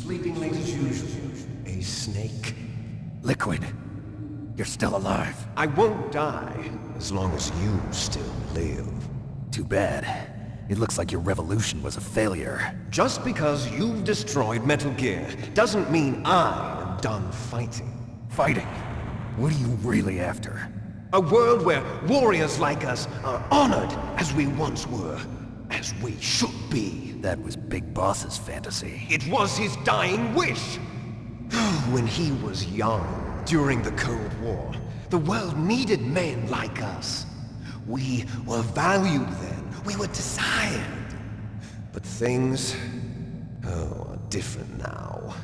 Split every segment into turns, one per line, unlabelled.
Sleeping late as usual. A snake.
Liquid, you're still alive.
I won't die as long as you still live.
Too bad. It looks like your revolution was a failure.
Just because you've destroyed Metal Gear doesn't mean I am done fighting.
Fighting? What are you really after?
A world where warriors like us are honored as we once were, as we should be.
That was Big Boss's fantasy.
It was his dying wish. When he was young, during the Cold War, the world needed men like us. We were valued then. We were desired. But things, are different now.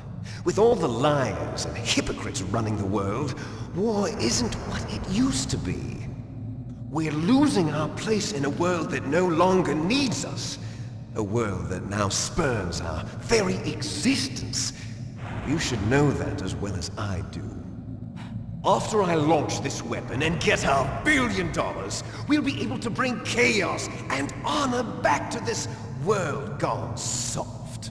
With all the liars and hypocrites running the world, war isn't what it used to be. We're losing our place in a world that no longer needs us. A world that now spurns our very existence. You should know that as well as I do. After I launch this weapon and get our $1 billion, we'll be able to bring chaos and honor back to this world gone soft.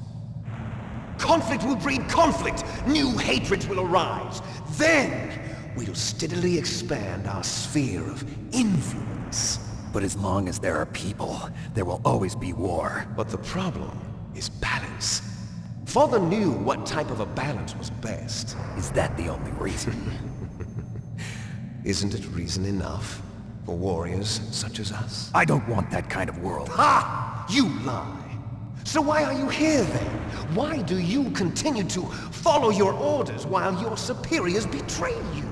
Conflict will breed conflict. New hatreds will arise. Then, we'll steadily expand our sphere of influence.
But as long as there are people, there will always be war.
But the problem is balance. Father knew what type of a balance was best.
Is that the only reason?
Isn't it reason enough for warriors such as us?
I don't want that kind of world.
Ha! You lie! So why are you here then? Why do you continue to follow your orders while your superiors betray you?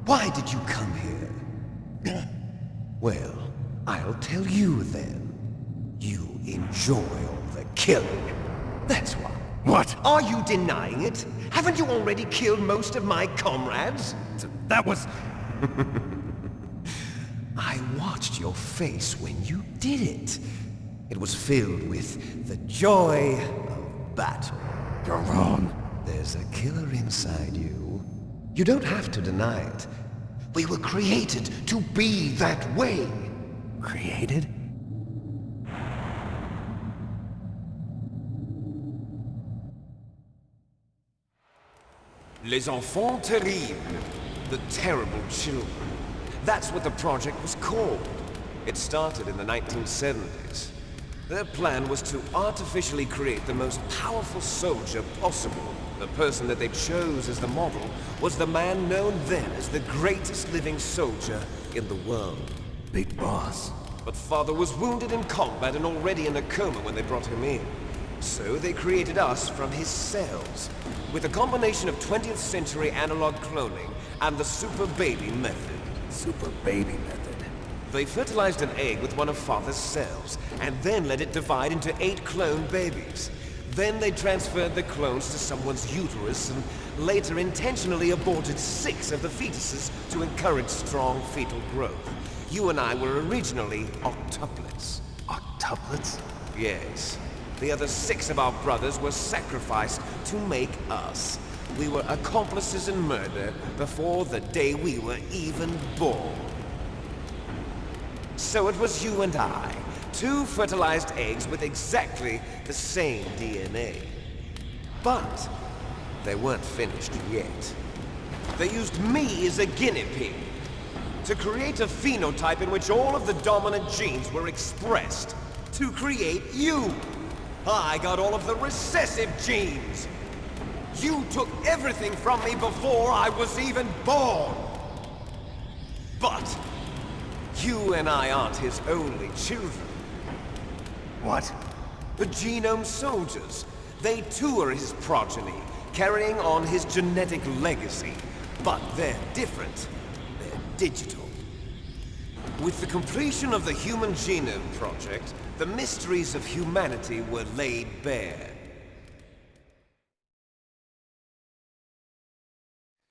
Why did you come here? Well, I'll tell you then. You enjoy all the killing. That's why.
What?
Are you denying it? Haven't you already killed most of my comrades?
That was...
I watched your face when you did it. It was filled with the joy of battle.
You're wrong.
There's a killer inside you. You don't have to deny it. We were created to be that way.
Created?
Les enfants terribles. The terrible children. That's what the project was called. It started in the 1970s. Their plan was to artificially create the most powerful soldier possible. The person that they chose as the model was the man known then as the greatest living soldier in the world.
Big Boss.
But Father was wounded in combat and already in a coma when they brought him in. So they created us from his cells, with a combination of 20th century analog cloning and the Super Baby method.
Super Baby method.
They fertilized an egg with one of Father's cells, and then let it divide into 8 clone babies. Then they transferred the clones to someone's uterus, and later intentionally aborted 6 of the fetuses to encourage strong fetal growth. You and I were originally octuplets.
Octuplets?
Yes. The other 6 of our brothers were sacrificed to make us. We were accomplices in murder before the day we were even born. So it was you and I, 2 fertilized eggs with exactly the same DNA. But they weren't finished yet. They used me as a guinea pig to create a phenotype in which all of the dominant genes were expressed to create you. I got all of the recessive genes. You took everything from me before I was even born. But you and I aren't his only children.
What?
The Genome Soldiers. They too are his progeny, carrying on his genetic legacy. But they're different. They're digital. With the completion of the Human Genome Project, the mysteries of humanity were laid bare.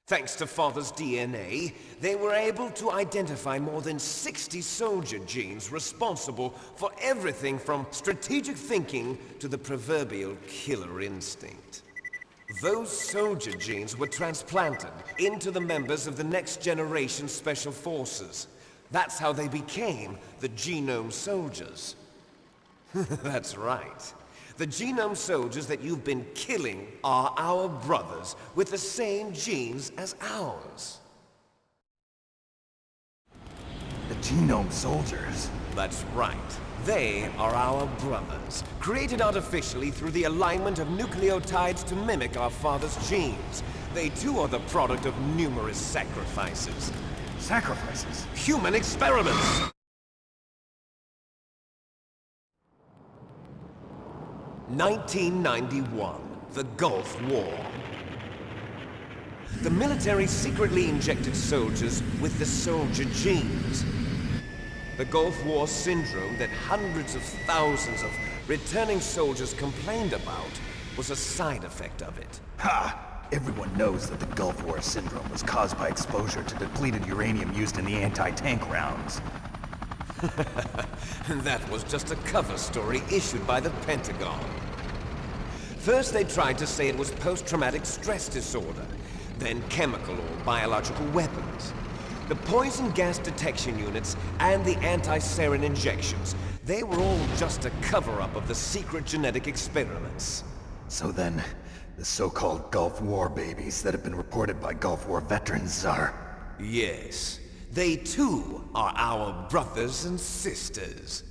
Thanks to Father's DNA, they were able to identify more than 60 soldier genes responsible for everything from strategic thinking to the proverbial killer instinct. Those soldier genes were transplanted into the members of the next generation Special Forces. That's how they became the Genome Soldiers. That's right. The genome soldiers that you've been killing are our brothers with the same genes as ours.
The genome soldiers?
That's right. They are our brothers, created artificially through the alignment of nucleotides to mimic our father's genes. They too are the product of numerous sacrifices.
Sacrifices?
Human experiments! (1991), the Gulf War. The military secretly injected soldiers with the soldier genes. The Gulf War syndrome that hundreds of thousands of returning soldiers complained about was a side effect of it.
Ha! Everyone knows that the Gulf War syndrome was caused by exposure to depleted uranium used in the anti-tank rounds.
That was just a cover story issued by the Pentagon. First they tried to say it was post-traumatic stress disorder, then chemical or biological weapons. The poison gas detection units and the anti-sarin injections, they were all just a cover-up of the secret genetic experiments.
So then, the so-called Gulf War babies that have been reported by Gulf War veterans are...
Yes. They too are our brothers and sisters.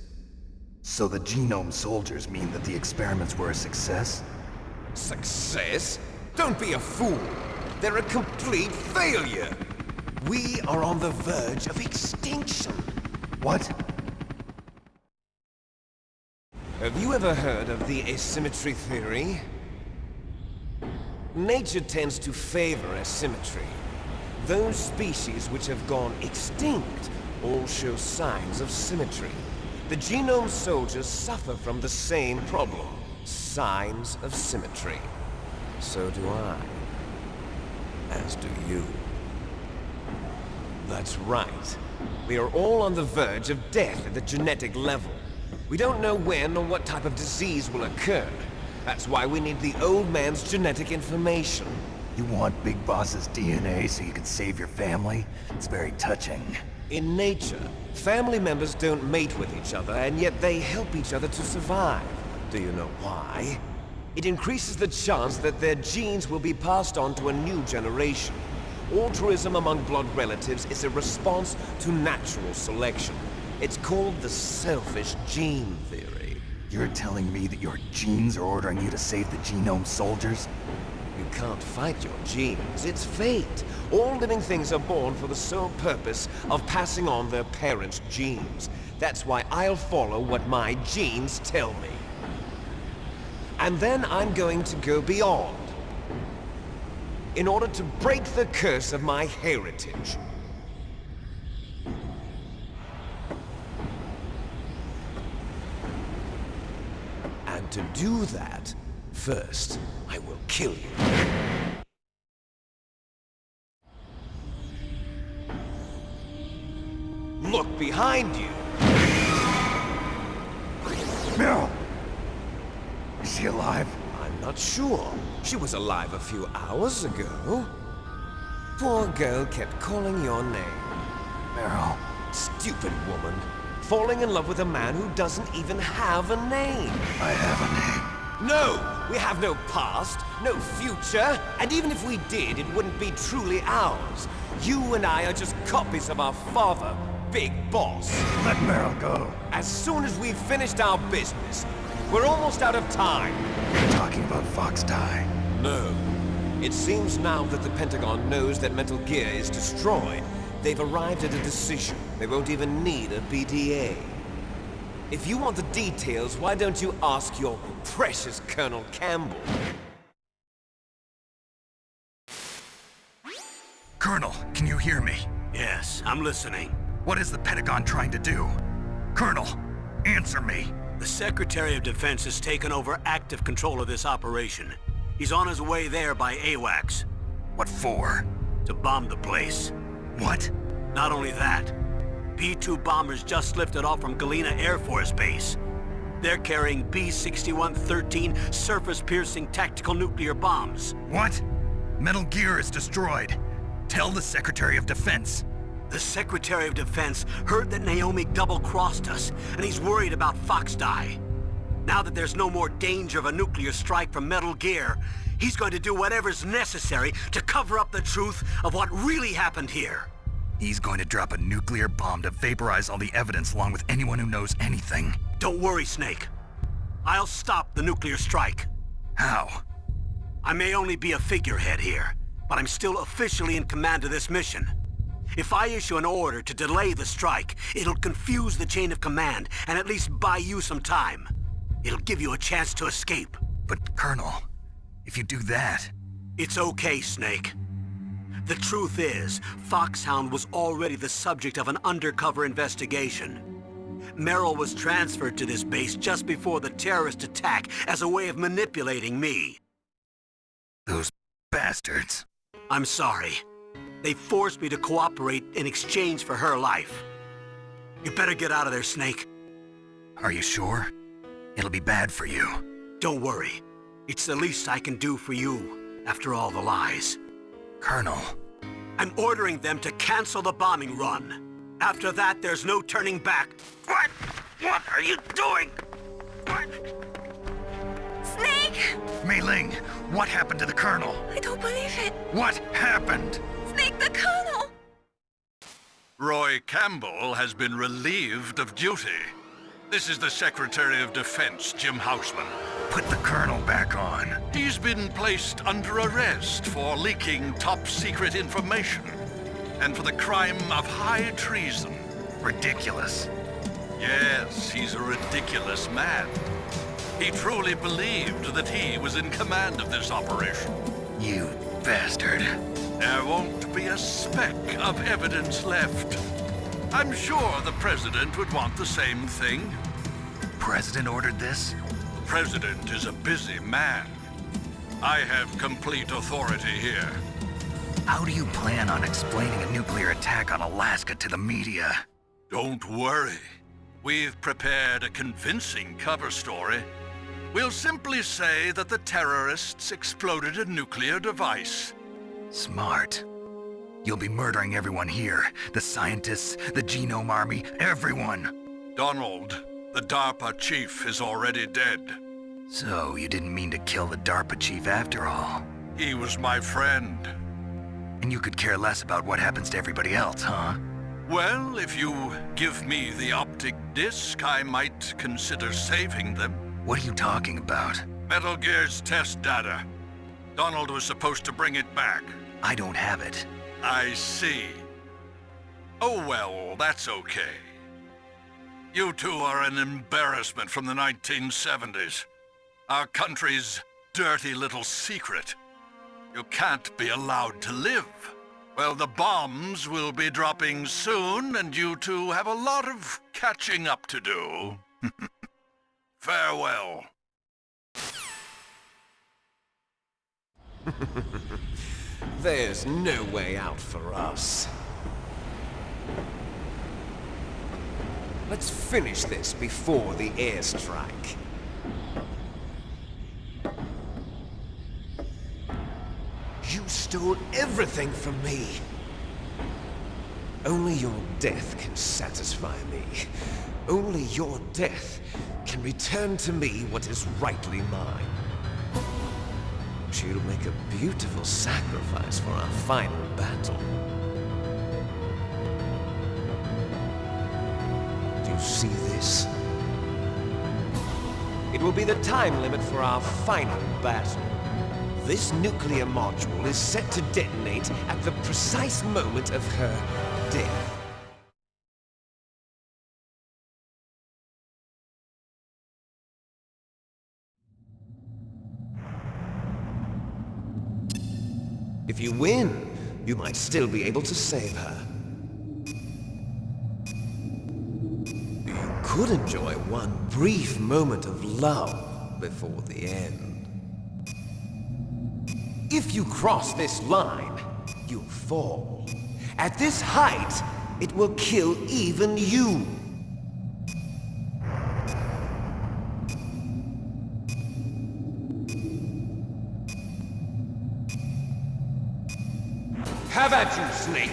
So the genome soldiers mean that the experiments were a success?
Success? Don't be a fool. They're a complete failure. We are on the verge of extinction.
What?
Have you ever heard of the asymmetry theory? Nature tends to favor asymmetry. Those species which have gone extinct all show signs of symmetry. The genome soldiers suffer from the same problem. Signs of symmetry. So do I. As do you. That's right. We are all on the verge of death at the genetic level. We don't know when or what type of disease will occur. That's why we need the old man's genetic information.
You want Big Boss's DNA so you can save your family? It's very touching.
In nature, family members don't mate with each other, and yet they help each other to survive. Do you know why? It increases the chance that their genes will be passed on to a new generation. Altruism among blood relatives is a response to natural selection. It's called the selfish gene theory.
You're telling me that your genes are ordering you to save the genome soldiers?
You can't fight your genes. It's fate. All living things are born for the sole purpose of passing on their parents' genes. That's why I'll follow what my genes tell me. And then I'm going to go beyond. In order to break the curse of my heritage. And to do that, first, I will kill you. Look behind you!
Meryl! Is she alive?
I'm not sure. She was alive a few hours ago. Poor girl kept calling your name.
Meryl.
Stupid woman. Falling in love with a man who doesn't even have a name.
I have a name.
No! We have no past, no future, and even if we did, it wouldn't be truly ours. You and I are just copies of our father, Big Boss.
Let Meryl go.
As soon as we've finished our business, we're almost out of time.
You're talking about Fox Die.
No. It seems now that the Pentagon knows that Metal Gear is destroyed. They've arrived at a decision. They won't even need a BDA. If you want the details, why don't you ask your precious Colonel Campbell?
Colonel, can you hear me?
Yes, I'm listening.
What is the Pentagon trying to do? Colonel, answer me.
The Secretary of Defense has taken over active control of this operation. He's on his way there by AWACS.
What for?
To bomb the place.
What?
Not only that, P-2 bombers just lifted off from Galena Air Force Base. They're carrying B-6113 surface-piercing tactical nuclear bombs.
What? Metal Gear is destroyed. Tell the Secretary of Defense.
The Secretary of Defense heard that Naomi double-crossed us, and he's worried about Fox Die. Now that there's no more danger of a nuclear strike from Metal Gear, he's going to do whatever's necessary to cover up the truth of what really happened here.
He's going to drop a nuclear bomb to vaporize all the evidence along with anyone who knows anything.
Don't worry, Snake. I'll stop the nuclear strike.
How?
I may only be a figurehead here, but I'm still officially in command of this mission. If I issue an order to delay the strike, it'll confuse the chain of command and at least buy you some time. It'll give you a chance to escape.
But, Colonel, if you do that...
It's okay, Snake. The truth is, Foxhound was already the subject of an undercover investigation. Merrill was transferred to this base just before the terrorist attack as a way of manipulating me.
Those bastards.
I'm sorry. They forced me to cooperate in exchange for her life. You better get out of there, Snake.
Are you sure? It'll be bad for you.
Don't worry. It's the least I can do for you, after all the lies.
Colonel.
I'm ordering them to cancel the bombing run. After that, there's no turning back. What? What are you doing? What?
Snake!
Mei Ling, what happened to the Colonel?
I don't believe it.
What happened?
Snake, the Colonel!
Roy Campbell has been relieved of duty. This is the Secretary of Defense, Jim Houseman.
Put the Colonel back on.
He's been placed under arrest for leaking top-secret information and for the crime of high treason.
Ridiculous.
Yes, he's a ridiculous man. He truly believed that he was in command of this operation.
You bastard.
There won't be a speck of evidence left. I'm sure the President would want the same thing.
President ordered this?
President is a busy man. I have complete authority here.
How do you plan on explaining a nuclear attack on Alaska to the media?
Don't worry. We've prepared a convincing cover story. We'll simply say that the terrorists exploded a nuclear device.
Smart. You'll be murdering everyone here. The scientists, the Genome Army, everyone.
Donald, the DARPA chief, is already dead.
So, you didn't mean to kill the DARPA chief after all.
He was my friend.
And you could care less about what happens to everybody else, huh?
Well, if you give me the optic disc, I might consider saving them.
What are you talking about?
Metal Gear's test data. Donald was supposed to bring it back.
I don't have it.
I see. Oh well, that's okay. You two are an embarrassment from the 1970s. Our country's dirty little secret. You can't be allowed to live. Well, the bombs will be dropping soon, and you two have a lot of catching up to do. Farewell.
There's no way out for us. Let's finish this before the airstrike. You stole everything from me. Only your death can satisfy me. Only your death can return to me what is rightly mine. She'll make a beautiful sacrifice for our final battle. Do you see this? It will be the time limit for our final battle. This nuclear module is set to detonate at the precise moment of her death. If you win, you might still be able to save her. You could enjoy one brief moment of love before the end. If you cross this line, you'll fall. At this height, it will kill even you. Have at you, Snake!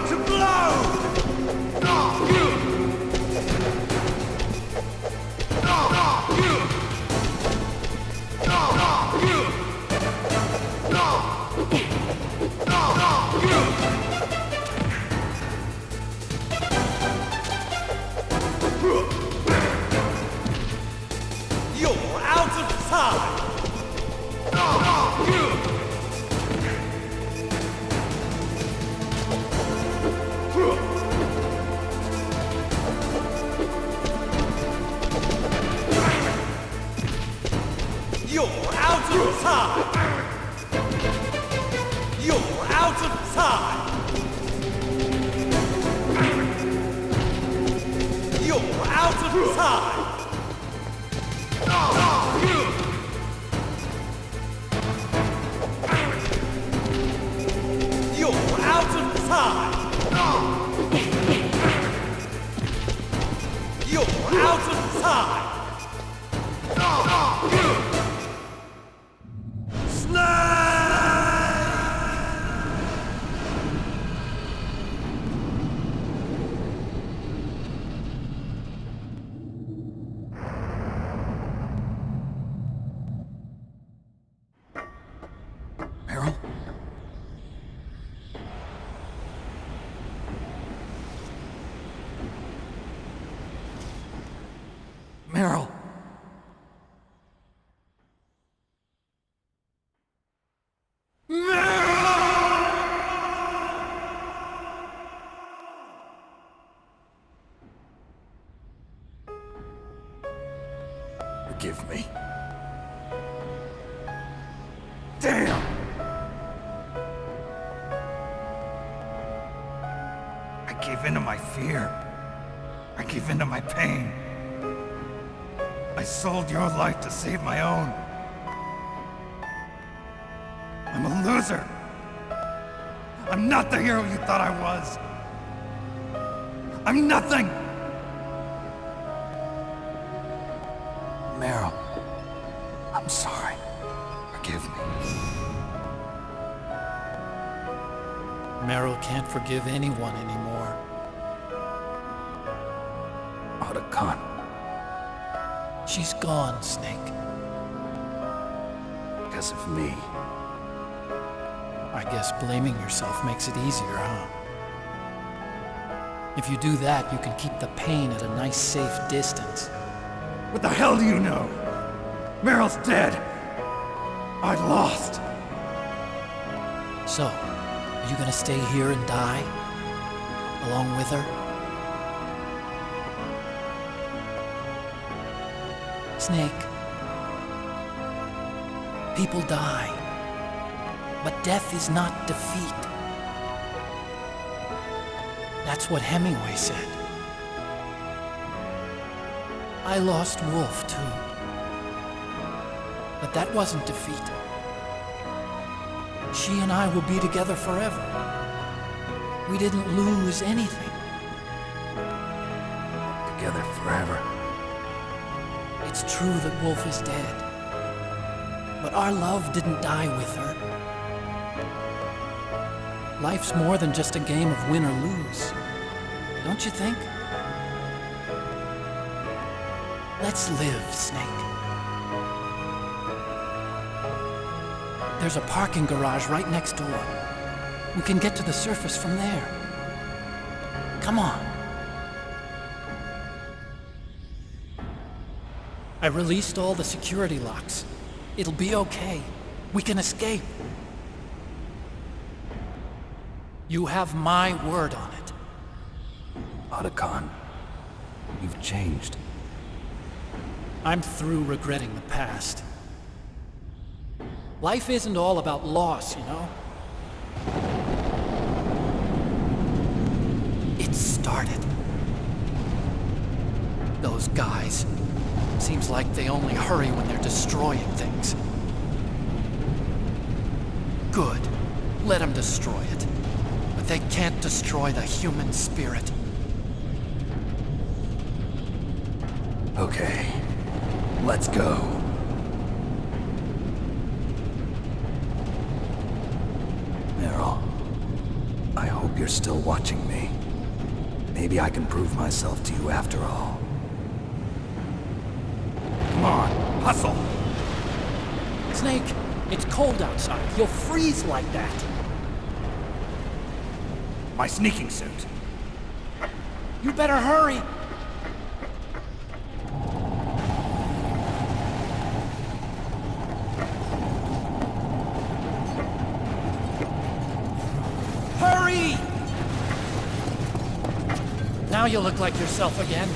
to blow! You're out of time! You're out of time! You're out of time! You're out of time! You're out of time! You're out of time!
Meryl? Meryl! Forgive me. Damn! I gave in to my fear. I gave in to my pain. I sold your life to save my own. I'm a loser. I'm not the hero you thought I was. I'm nothing! Meryl, I'm sorry. Forgive me.
Meryl can't forgive anyone anymore.
Otacon.
She's gone, Snake.
Because of me.
I guess blaming yourself makes it easier, huh? If you do that, you can keep the pain at a nice, safe distance.
What the hell do you know? Meryl's dead. I lost.
So, are you gonna stay here and die? Along with her? Snake. People die. But death is not defeat. That's what Hemingway said. I lost Wolf, too. But that wasn't defeat. She and I will be together forever. We didn't lose anything.
Together forever.
It's true that Wolf is dead. But our love didn't die with her. Life's more than just a game of win or lose. Don't you think? Let's live, Snake. There's a parking garage right next door. We can get to the surface from there. Come on. I released all the security locks. It'll be okay. We can escape. You have my word on it.
Otacon, you've changed.
I'm through regretting the past. Life isn't all about loss, you know? It started. Those guys. Seems like they only hurry when they're destroying things. Good. Let them destroy it. But they can't destroy the human spirit.
Okay, let's go. Meryl, I hope
hope you're still watching me. Maybe I can prove myself to you after all.
Come on, hustle!
Snake, it's cold outside. You'll freeze like that.
My sneaking suit.
You better hurry. Hurry! Now you look like yourself again.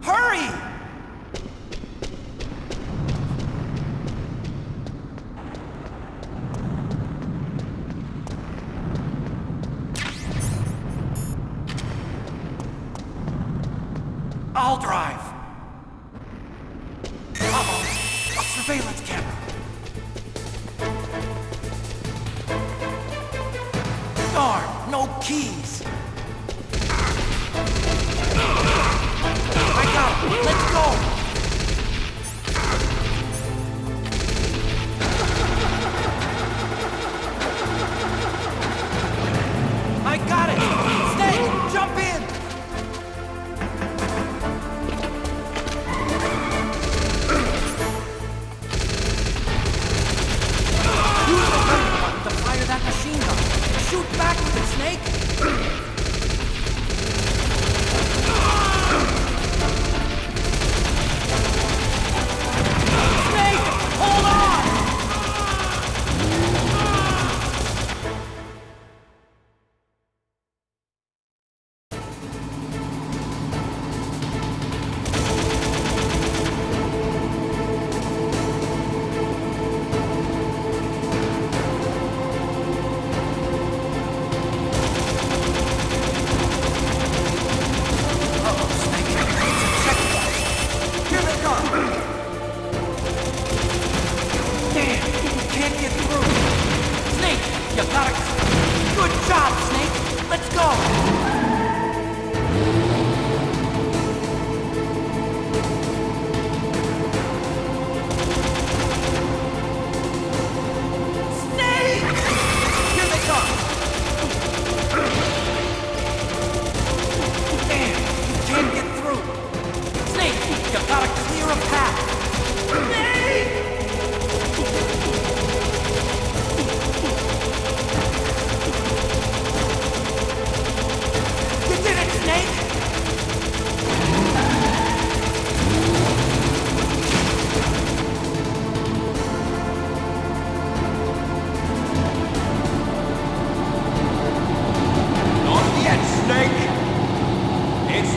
Hurry! I'll drive. Uh-oh, a surveillance camera. Darn, no keys. I got him. Let's go. I got it. Snake, jump in. Use the gun button to fire that machine gun. Shoot back with it, Snake.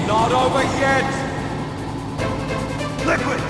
Not over yet! Liquid!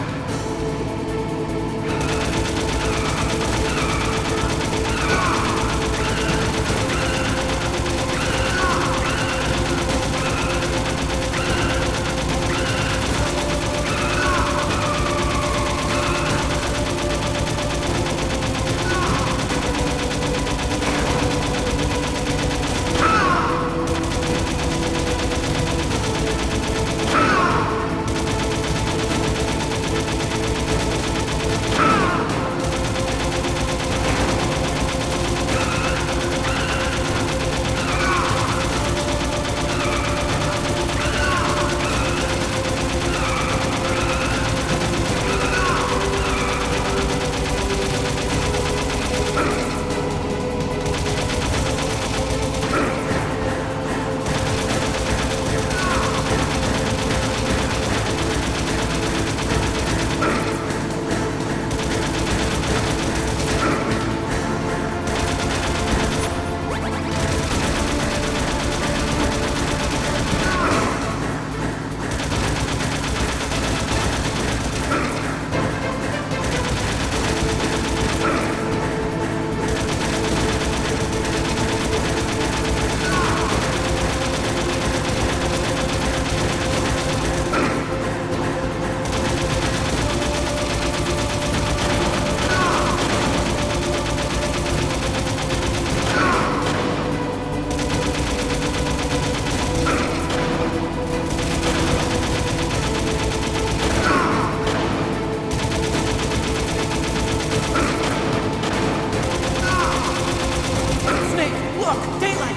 Look! Daylight!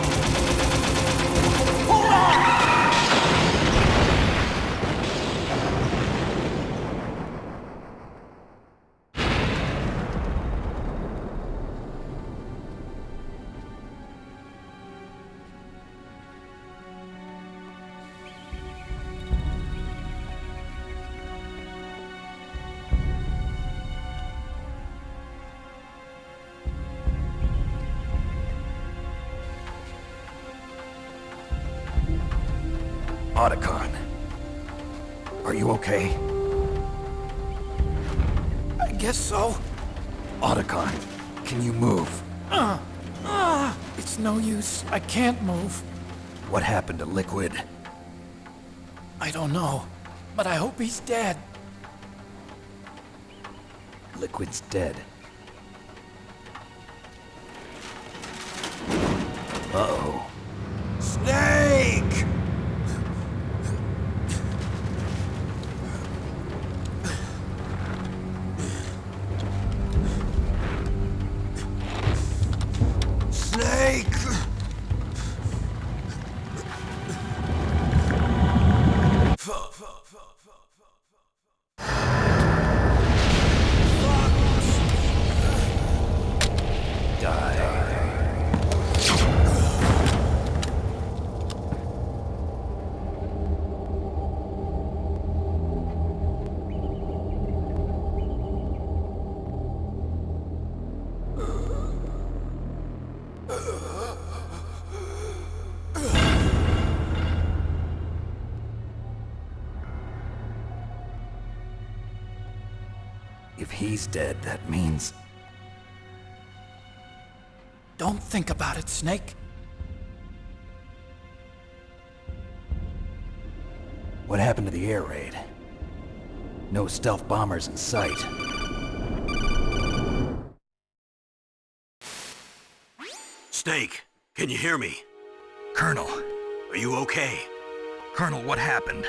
Hold on!
Otacon. Are you okay?
I guess so.
Otacon, can you move?
It's no use. I can't move.
What happened to Liquid?
I don't know, but I hope he's dead.
Liquid's dead. Uh-oh.
Snake! Snake!
If he's dead, that means...
Don't think about it, Snake.
What happened to the air raid? No stealth bombers in sight.
Snake, can you hear me?
Colonel.
Are you okay?
Colonel, what happened?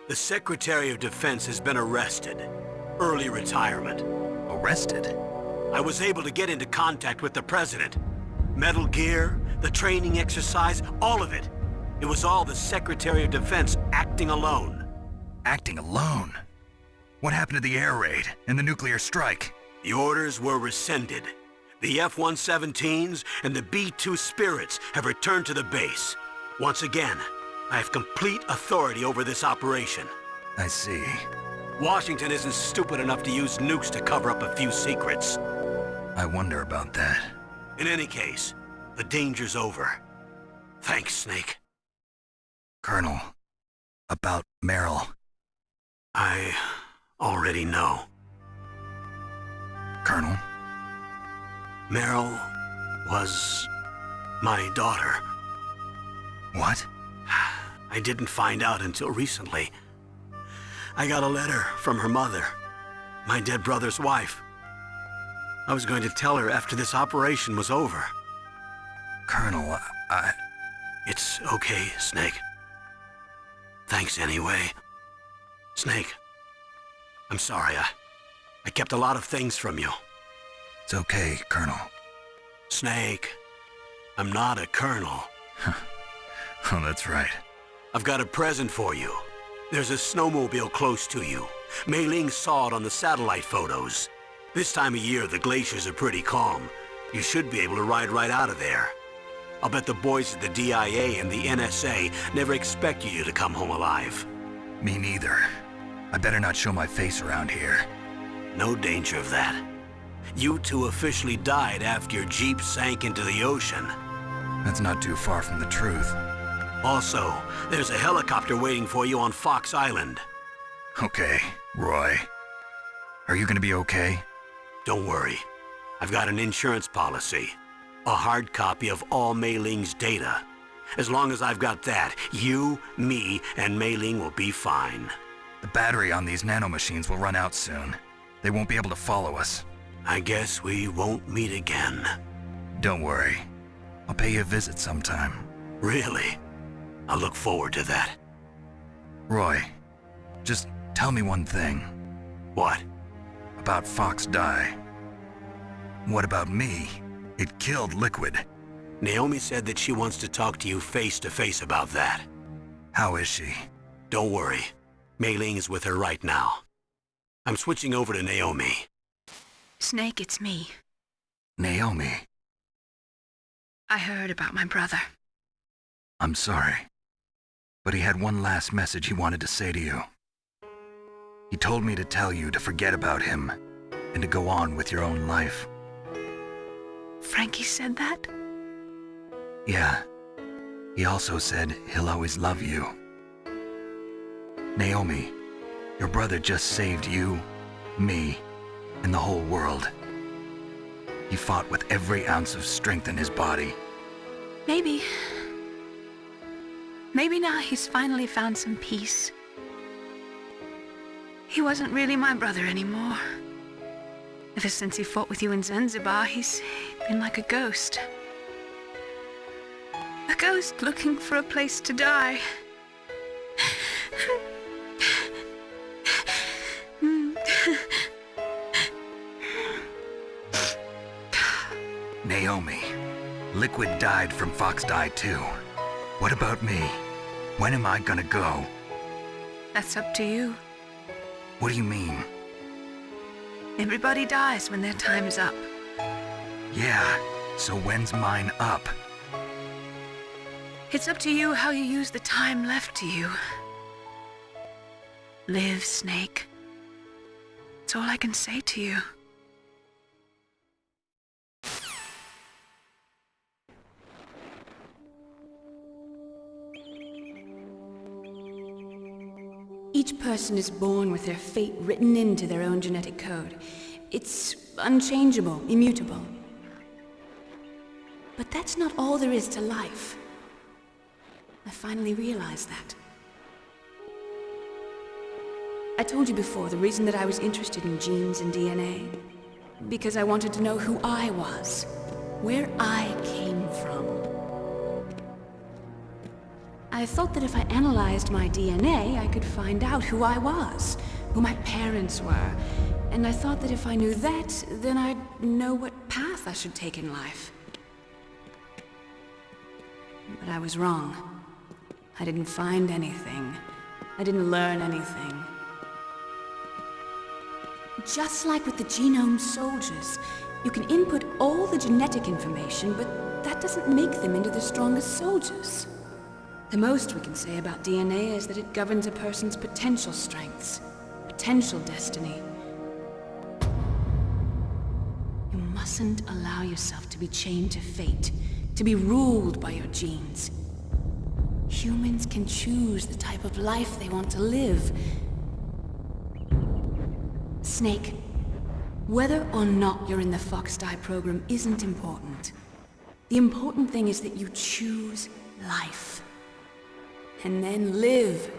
The Secretary of Defense has been arrested. Early retirement.
Arrested?
I was able to get into contact with the President. Metal Gear, the training exercise, all of it. It was all the Secretary of Defense acting alone.
Acting alone? What happened to the air raid and the nuclear strike?
The orders were rescinded. The F-117s and the B-2 Spirits have returned to the base. Once again, I have complete authority over this operation.
I see.
Washington isn't stupid enough to use nukes to cover up a few secrets.
I wonder about that.
In any case, the danger's over. Thanks, Snake.
Colonel, about Meryl.
I already know.
Colonel?
Meryl was my daughter.
What?
I didn't find out until recently. I got a letter from her mother, my dead brother's wife. I was going to tell her after this operation was over.
Colonel,
It's okay, Snake. Thanks anyway. Snake, I'm sorry. I kept a lot of things from you.
It's okay, Colonel.
Snake, I'm not a colonel.
Oh, that's right.
I've got a present for you. There's a snowmobile close to you. Mei Ling saw it on the satellite photos. This time of year, the glaciers are pretty calm. You should be able to ride right out of there. I'll bet the boys at the DIA and the NSA never expected you to come home alive.
Me neither. I better not show my face around here.
No danger of that. You two officially died after your Jeep sank into the ocean.
That's not too far from the truth.
Also, there's a helicopter waiting for you on Fox Island.
Okay, Roy. Are you gonna be okay?
Don't worry. I've got an insurance policy. A hard copy of all Mei Ling's data. As long as I've got that, you, me, and Mei Ling will be fine.
The battery on these nanomachines will run out soon. They won't be able to follow us.
I guess we won't meet again.
Don't worry. I'll pay you a visit sometime.
Really? I look forward to that.
Roy, just tell me one thing.
What?
About Fox Die. What about me? It killed Liquid.
Naomi said that she wants to talk to you face to face about that.
How is she?
Don't worry. Mei Ling is with her right now. I'm switching over to Naomi.
Snake, it's me.
Naomi.
I heard about my brother.
I'm sorry. But he had one last message he wanted to say to you. He told me to tell you to forget about him and to go on with your own life.
Frankie said that?
Yeah. He also said he'll always love you. Naomi, your brother just saved you, me, and the whole world. He fought with every ounce of strength in his body.
Maybe now he's finally found some peace. He wasn't really my brother anymore. Ever since he fought with you in Zanzibar, he's been like a ghost. A ghost looking for a place to die.
Naomi, Liquid died from Fox Die too. What about me? When am I gonna go?
That's up to you.
What do you mean?
Everybody dies when their time is up.
Yeah, so when's mine up?
It's up to you how you use the time left to you. Live, Snake. That's all I can say to you.
Each person is born with their fate written into their own genetic code. It's unchangeable, immutable. But that's not all there is to life. I finally realized that. I told you before the reason that I was interested in genes and DNA. Because I wanted to know who I was, where I came from. I thought that if I analyzed my DNA, I could find out who I was, who my parents were. And I thought that if I knew that, then I'd know what path I should take in life. But I was wrong. I didn't find anything. I didn't learn anything. Just like with the genome soldiers, you can input all the genetic information, but that doesn't make them into the strongest soldiers. The most we can say about DNA is that it governs a person's potential strengths, potential destiny. You mustn't allow yourself to be chained to fate, to be ruled by your genes. Humans can choose the type of life they want to live. Snake, whether or not you're in the Fox Die program isn't important. The important thing is that you choose life. And then live.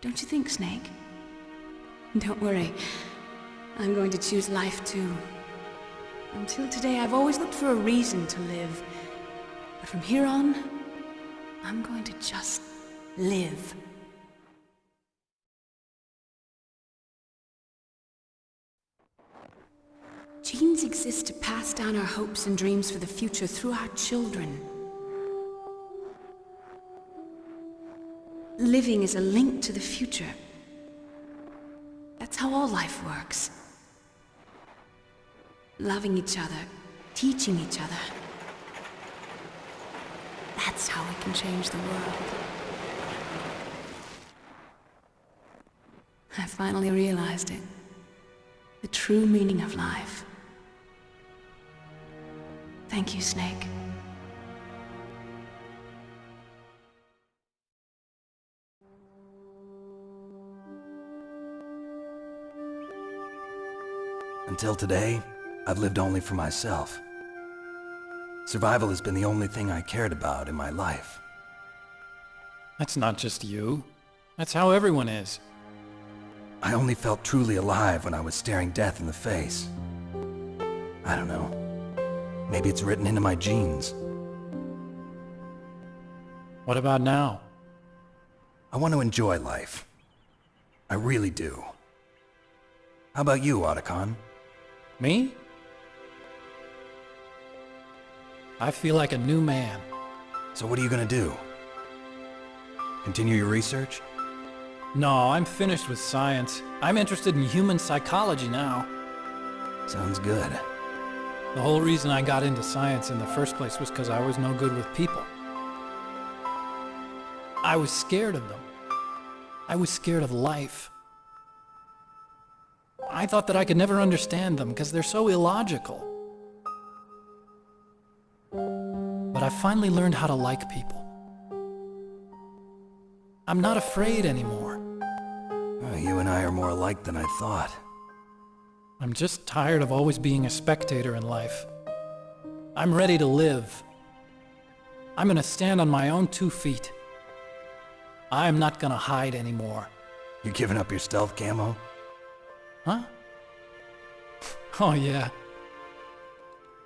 Don't you think, Snake? Don't worry. I'm going to choose life too. Until today, I've always looked for a reason to live. But from here on, I'm going to just live. Genes exist to pass down our hopes and dreams for the future through our children. Living is a link to the future. That's how all life works. Loving each other, teaching each other. That's how we can change the world. I finally realized it. The true meaning of life. Thank you, Snake.
Until today, I've lived only for myself. Survival has been the only thing I cared about in my life.
That's not just you. That's how everyone is.
I only felt truly alive when I was staring death in the face. I don't know. Maybe it's written into my genes.
What about now?
I want to enjoy life. I really do. How about you, Otacon?
Me? I feel like a new man.
So what are you gonna do? Continue your research?
No, I'm finished with science. I'm interested in human psychology now.
Sounds good.
The whole reason I got into science in the first place was because I was no good with people. I was scared of them. I was scared of life. I thought that I could never understand them because they're so illogical. But I finally learned how to like people. I'm not afraid anymore.
Well, you and I are more alike than I thought.
I'm just tired of always being a spectator in life. I'm ready to live. I'm gonna stand on my own 2 feet. I'm not gonna hide anymore.
You giving up your stealth camo?
Huh? Oh yeah.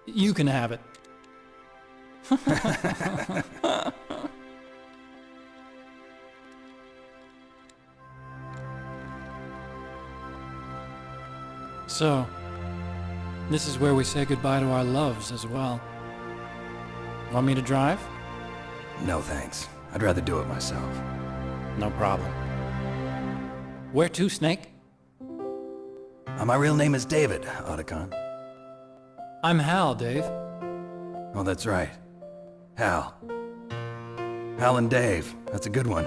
You can have it. So, this is where we say goodbye to our loves as well. Want me to drive?
No thanks. I'd rather do it myself.
No problem. Where to, Snake?
My real name is David, Otacon.
I'm Hal, Dave.
Oh, that's right. Hal. Hal and Dave. That's a good one.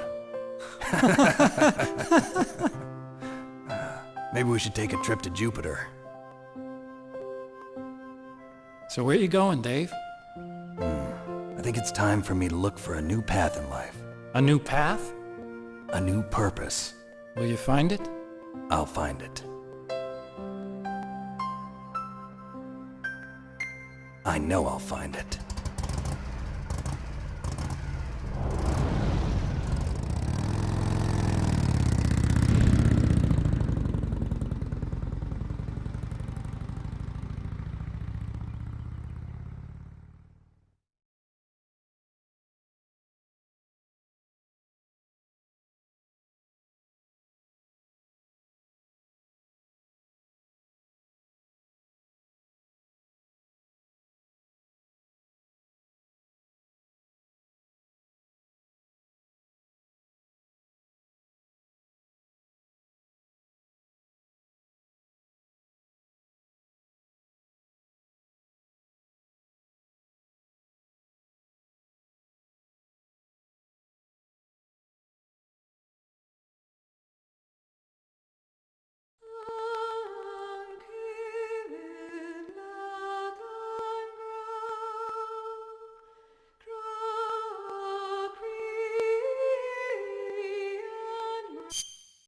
Maybe we should take a trip to Jupiter.
So where you going, Dave?
I think it's time for me to look for a new path in life.
A new path?
A new purpose.
Will you find it?
I'll find it. I know I'll find it.